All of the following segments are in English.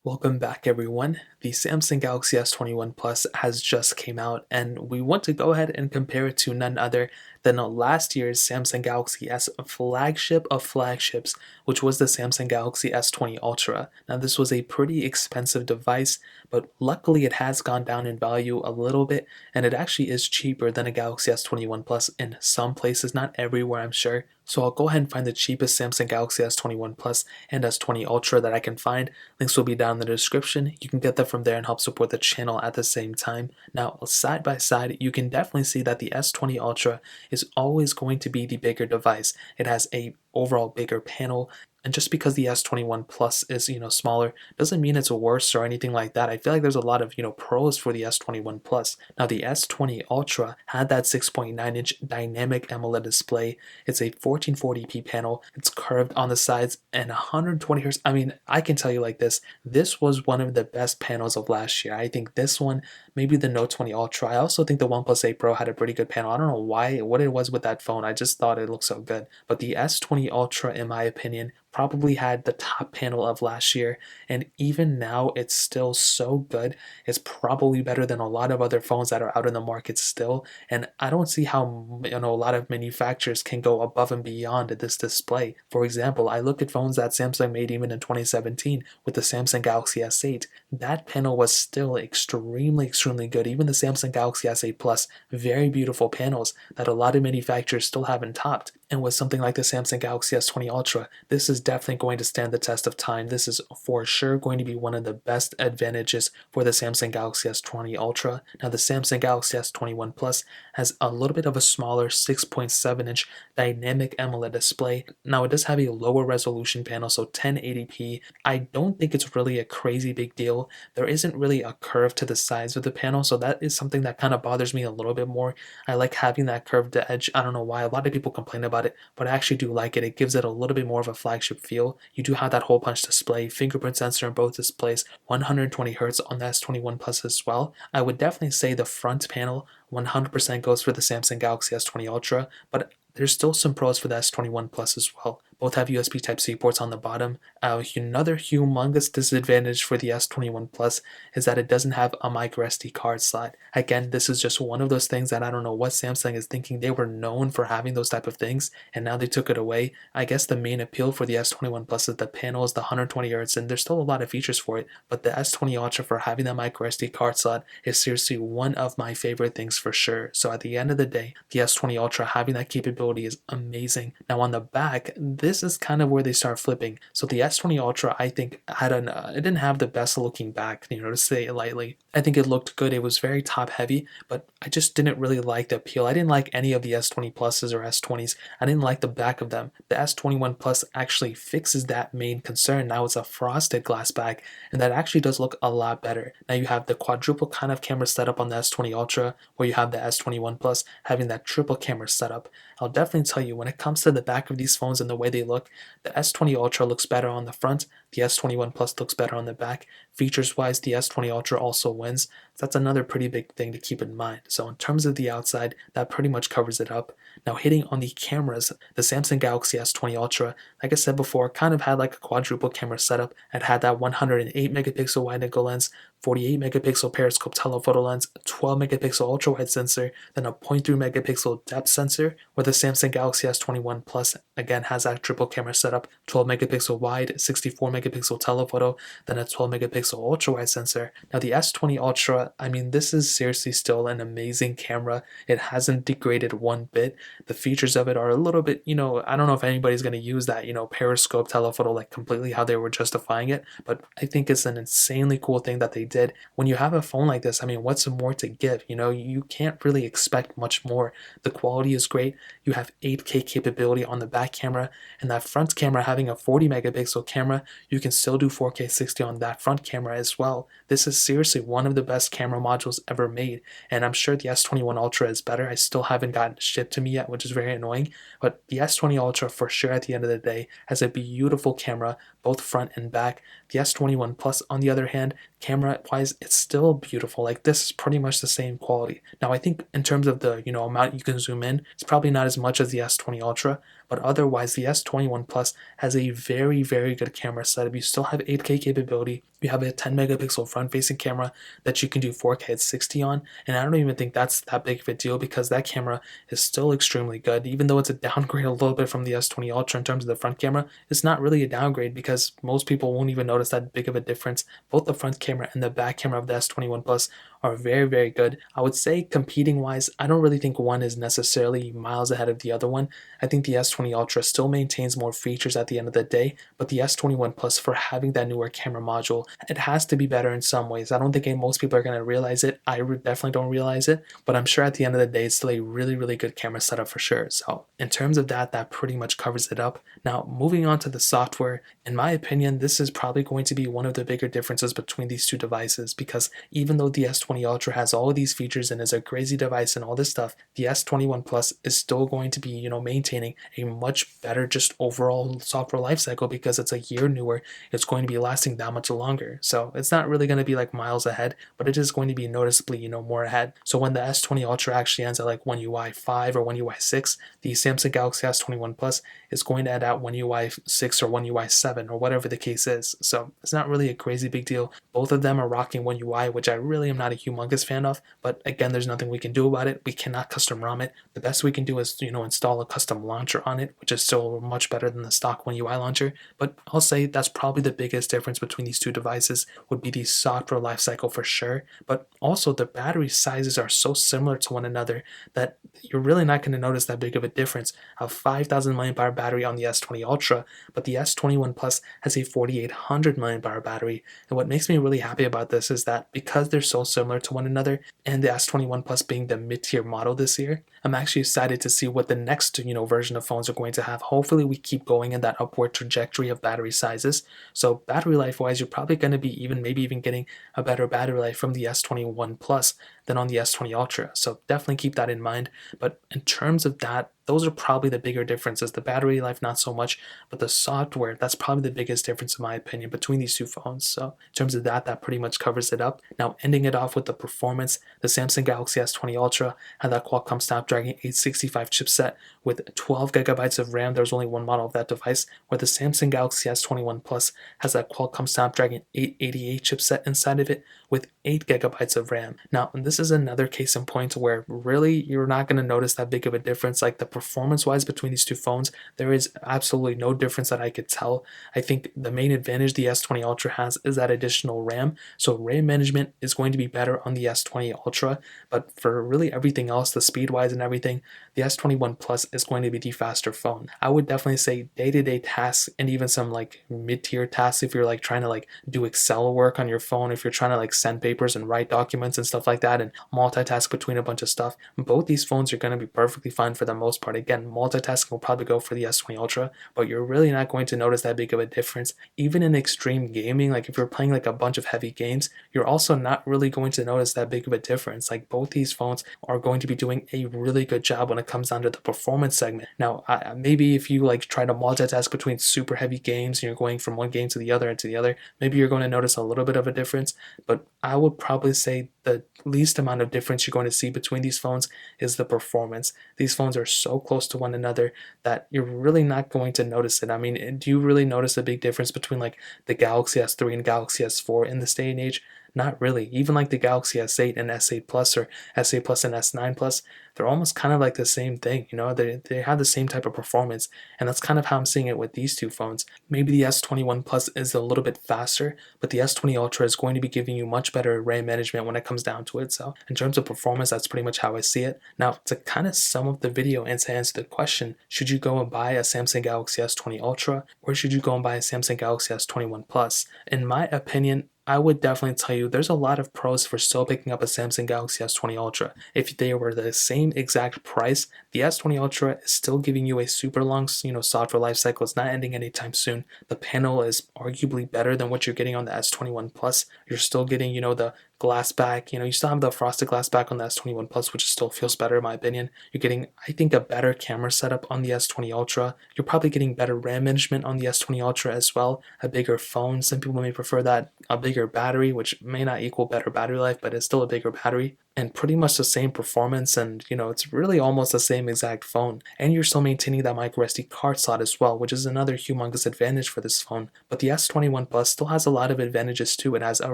Welcome back everyone. The Samsung Galaxy S21 Plus has just came out and we want to go ahead and compare it to none other than last year's Samsung Galaxy S flagship of flagships, which was the Samsung Galaxy S20 Ultra. Now this was a pretty expensive device, but luckily it has gone down in value a little bit and it actually is cheaper than a Galaxy S21 Plus in some places, not everywhere I'm sure. So I'll go ahead and find the cheapest Samsung Galaxy S21 Plus and S20 Ultra that I can find. Links will be down in the description. You can get that from there and help support the channel at the same time. Now, side by side, you can definitely see that the S20 Ultra is always going to be the bigger device. It has a overall bigger panel, and just because the S21 Plus is, smaller doesn't mean it's worse or anything like that. I feel like there's a lot of, pros for the S21 Plus. Now the S20 Ultra had that 6.9-inch dynamic AMOLED display. It's a 1440p panel. It's curved on the sides and 120 Hz. I mean, I can tell you like this was one of the best panels of last year. I think this one, maybe the Note 20 Ultra. I also think the OnePlus 8 Pro had a pretty good panel. I don't know what it was with that phone. I just thought it looked so good. But the S20 Ultra, in my opinion, probably had the top panel of last year, and even now it's still so good. It's probably better than a lot of other phones that are out in the market still, and I don't see how a lot of manufacturers can go above and beyond this display. For example, I look at phones that Samsung made even in 2017 with the Samsung Galaxy S8. That panel was still extremely good. Even the Samsung Galaxy S8 Plus, very beautiful panels that a lot of manufacturers still haven't topped. And with something like the Samsung Galaxy S20 Ultra, this is definitely going to stand the test of time. This is for sure going to be one of the best advantages for the Samsung Galaxy S20 Ultra. Now the Samsung Galaxy S21 Plus has a little bit of a smaller 6.7-inch dynamic AMOLED display. Now it does have a lower resolution panel, so 1080p. I don't think it's really a crazy big deal. There isn't really a curve to the sides of the panel, so that is something that kind of bothers me a little bit more. I like having that curved edge. I don't know why. A lot of people complain about it, but I actually do like it. It gives it a little bit more of a flagship feel. You do have that hole punch display, fingerprint sensor in both displays, 120 Hz on the S21 Plus as well. I would definitely say the front panel 100% goes for the Samsung Galaxy S20 Ultra, but there's still some pros for the S21 Plus as well. Both have USB Type-C ports on the bottom. Another humongous disadvantage for the S21 Plus is that it doesn't have a microSD card slot. Again, this is just one of those things that I don't know what Samsung is thinking. They were known for having those type of things, and now they took it away. I guess the main appeal for the S21 Plus is the panels, the 120 Hz, and there's still a lot of features for it, but the S20 Ultra, for having that microSD card slot, is seriously one of my favorite things for sure. So at the end of the day, the S20 Ultra having that capability is amazing. Now on the back, this is kind of where they start flipping. So the S20 Ultra, I think, it didn't have the best looking back, to say it lightly. I think it looked good. It was very top heavy, but I just didn't really like the appeal. I didn't like any of the S20 Pluses or S20s. I didn't like the back of them. The S21 Plus actually fixes that main concern. Now it's a frosted glass back, and that actually does look a lot better. Now you have the quadruple kind of camera setup on the S20 Ultra, where you have the S21 Plus having that triple camera setup. I'll definitely tell you, when it comes to the back of these phones and the way they look, the S20 Ultra looks better on the front, the S21 Plus looks better on the back. Features wise, the S20 Ultra also wins. So that's another pretty big thing to keep in mind. So in terms of the outside, that pretty much covers it up. Now hitting on the cameras, the Samsung Galaxy S20 Ultra, like I said before, kind of had like a quadruple camera setup. It had that 108 megapixel wide angle lens, 48 megapixel periscope telephoto lens, 12 megapixel ultra wide sensor, then a 0.3 megapixel depth sensor, where the Samsung Galaxy S21 Plus again has that triple camera setup, 12 megapixel wide, 64 megapixel telephoto, then a 12 megapixel ultra wide sensor. Now the S20 Ultra, I mean, this is seriously still an amazing camera. It hasn't degraded one bit. The features of it are a little bit, I don't know if anybody's going to use that, periscope telephoto like completely how they were justifying it, but I think it's an insanely cool thing that they did. When you have a phone like this, I mean, what's more to give? You can't really expect much more. The quality is great. You have 8K capability on the back camera, and that front camera having a 40 megapixel camera, you can still do 4K 60 on that front camera as well. This is seriously one of the best camera modules ever made, and I'm sure the S21 Ultra is better. I still haven't gotten it shipped to me yet, which is very annoying, but the S20 Ultra for sure at the end of the day has a beautiful camera, both front and back. The S21 Plus, on the other hand, camera wise, it's still beautiful. Like, this is pretty much the same quality. Now, I think in terms of the amount you can zoom in, it's probably not as much as the S20 Ultra, but otherwise the S21 Plus has a very, very good camera setup. You still have 8K capability. You have a 10 megapixel front facing camera that you can do 4K at 60 on, and I don't even think that's that big of a deal because that camera is still extremely good. Even though it's a downgrade a little bit from the S20 Ultra in terms of the front camera, it's not really a downgrade because most people won't even notice that big of a difference. Both the front camera and the back camera of the S21 Plus are very, very good. I would say competing wise, I don't really think one is necessarily miles ahead of the other one. I think the S20 Ultra still maintains more features at the end of the day, but the S21 Plus, for having that newer camera module, it has to be better in some ways. I don't think most people are going to realize it. I definitely don't realize it, but I'm sure at the end of the day, it's still a really, really good camera setup for sure. So in terms of that, that pretty much covers it up. Now, moving on to the software, in my opinion, this is probably going to be one of the bigger differences between these two devices because even though the S20 Ultra has all of these features and is a crazy device and all this stuff, the S21 Plus is still going to be, maintaining a much better just overall software lifecycle because it's a year newer. It's going to be lasting that much longer. So it's not really going to be like miles ahead, but it is going to be noticeably, more ahead. So when the S20 Ultra actually ends at like One UI 5 or One UI 6, the Samsung Galaxy S21 Plus is going to end at One UI 6 or One UI 7 or whatever the case is. So it's not really a crazy big deal. Both of them are rocking One UI, which I really am not a humongous fan of, but again, there's nothing we can do about it. We cannot custom ROM it. The best we can do is, install a custom launcher on it, which is still much better than the stock One UI launcher. But I'll say that's probably the biggest difference between these two devices would be the software lifecycle for sure. But also the battery sizes are so similar to one another that you're really not going to notice that big of a difference. A 5,000 mAh battery on the S20 Ultra, but the S21 Plus has a 4,800 mAh battery. And what makes me really happy about this is that because they're so similar to one another, and the S21 Plus being the mid-tier model this year, I'm actually excited to see what the next version of phones are going to have. Hopefully we keep going in that upward trajectory of battery sizes. So battery life wise, you're probably going to be maybe even getting a better battery life from the S21 Plus than on the S20 Ultra. So definitely keep that in mind. But in terms of that, those are probably the bigger differences. The battery life, not so much, but the software, that's probably the biggest difference in my opinion between these two phones. So in terms of that, that pretty much covers it up. Now, ending it off with the performance, the Samsung Galaxy S20 Ultra had that Qualcomm Snapdragon 865 chipset with 12 gigabytes of RAM. There's only one model of that device, where the Samsung Galaxy S21 Plus has that Qualcomm Snapdragon 888 chipset inside of it with 8 gigabytes of RAM. Now, this is another case in point where really you're not going to notice that big of a difference. Like, the performance-wise between these two phones, there is absolutely no difference that I could tell. I think the main advantage the S20 Ultra has is that additional RAM. So RAM management is going to be better on the S20 Ultra, but for really everything else, the speed-wise and everything, the S21 Plus is going to be the faster phone. I would definitely say day-to-day tasks and even some like mid-tier tasks if you're like trying to like do Excel work on your phone, if you're trying to like send papers and write documents and stuff like that and multitask between a bunch of stuff. Both these phones are going to be perfectly fine for the most part. Again, multitasking will probably go for the S20 Ultra, but you're really not going to notice that big of a difference. Even in extreme gaming, like if you're playing like a bunch of heavy games, you're also not really going to notice that big of a difference. Like, both these phones are going to be doing a really good job when it comes down to the performance segment. Now, maybe if you like try to multitask between super heavy games and you're going from one game to the other and to the other, maybe you're going to notice a little bit of a difference, but I would probably say the least amount of difference you're going to see between these phones is the performance. These phones are so close to one another that you're really not going to notice it. I mean, do you really notice a big difference between like the Galaxy S3 and Galaxy S4 in this day and age? Not really. Even like the Galaxy S8 and S8 Plus or S8 Plus and S9 Plus, they're almost kind of like the same thing. They have the same type of performance, and that's kind of how I'm seeing it with these two phones. Maybe the S21 Plus is a little bit faster, but the S20 Ultra is going to be giving you much better RAM management when it comes down to it. So in terms of performance, that's pretty much how I see it. Now, to kind of sum up the video and to answer the question, should you go and buy a Samsung Galaxy S20 Ultra or should you go and buy a Samsung Galaxy S21 Plus? In my opinion, I would definitely tell you there's a lot of pros for still picking up a Samsung Galaxy S20 Ultra. If they were the same exact price, the S20 Ultra is still giving you a super long, software life cycle. It's not ending anytime soon. The panel is arguably better than what you're getting on the S21 Plus. You're still getting, the glass back. You still have the frosted glass back on the S21 Plus, which still feels better in my opinion. You're getting, I think, a better camera setup on the S20 Ultra. You're probably getting better RAM management on the S20 Ultra as well. A bigger phone. Some people may prefer that. A bigger battery, which may not equal better battery life, but it's still a bigger battery. And pretty much the same performance, and it's really almost the same exact phone. And you're still maintaining that micro SD card slot as well, which is another humongous advantage for this phone. But the S21 Plus still has a lot of advantages too. It has a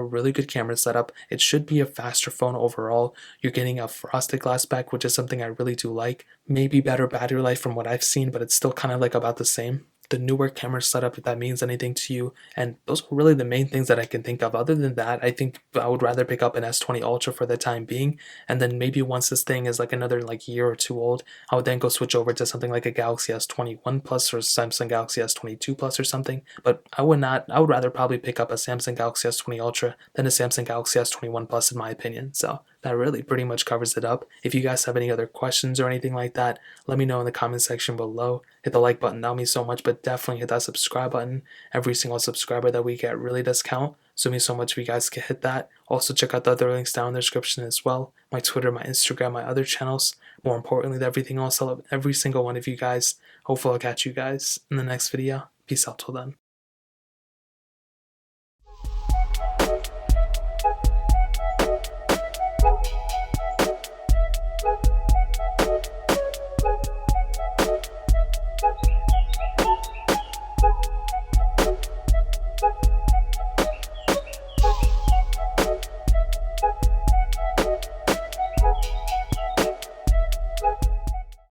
really good camera setup. It should be a faster phone overall. You're getting a frosted glass back, which is something I really do like. Maybe better battery life from what I've seen, but it's still kind of like about the same. The newer camera setup, if that means anything to you. And those are really the main things that I can think of. Other than that, I think I would rather pick up an S20 Ultra for the time being. And then maybe once this thing is like another year or two old, I would then go switch over to something like a Galaxy S21 Plus or Samsung Galaxy S22 Plus or something. But I would rather probably pick up a Samsung Galaxy S20 Ultra than a Samsung Galaxy S21 Plus in my opinion. So that really pretty much covers it up. If you guys have any other questions or anything like that, let me know in the comment section below. Hit the like button, that would mean so much, but definitely hit that subscribe button. Every single subscriber that we get really does count, so it means so much if you guys can hit that. Also check out the other links down in the description as well. My Twitter, my Instagram, my other channels. More importantly than everything else, I love every single one of you guys. Hopefully I'll catch you guys in the next video. Peace out till then.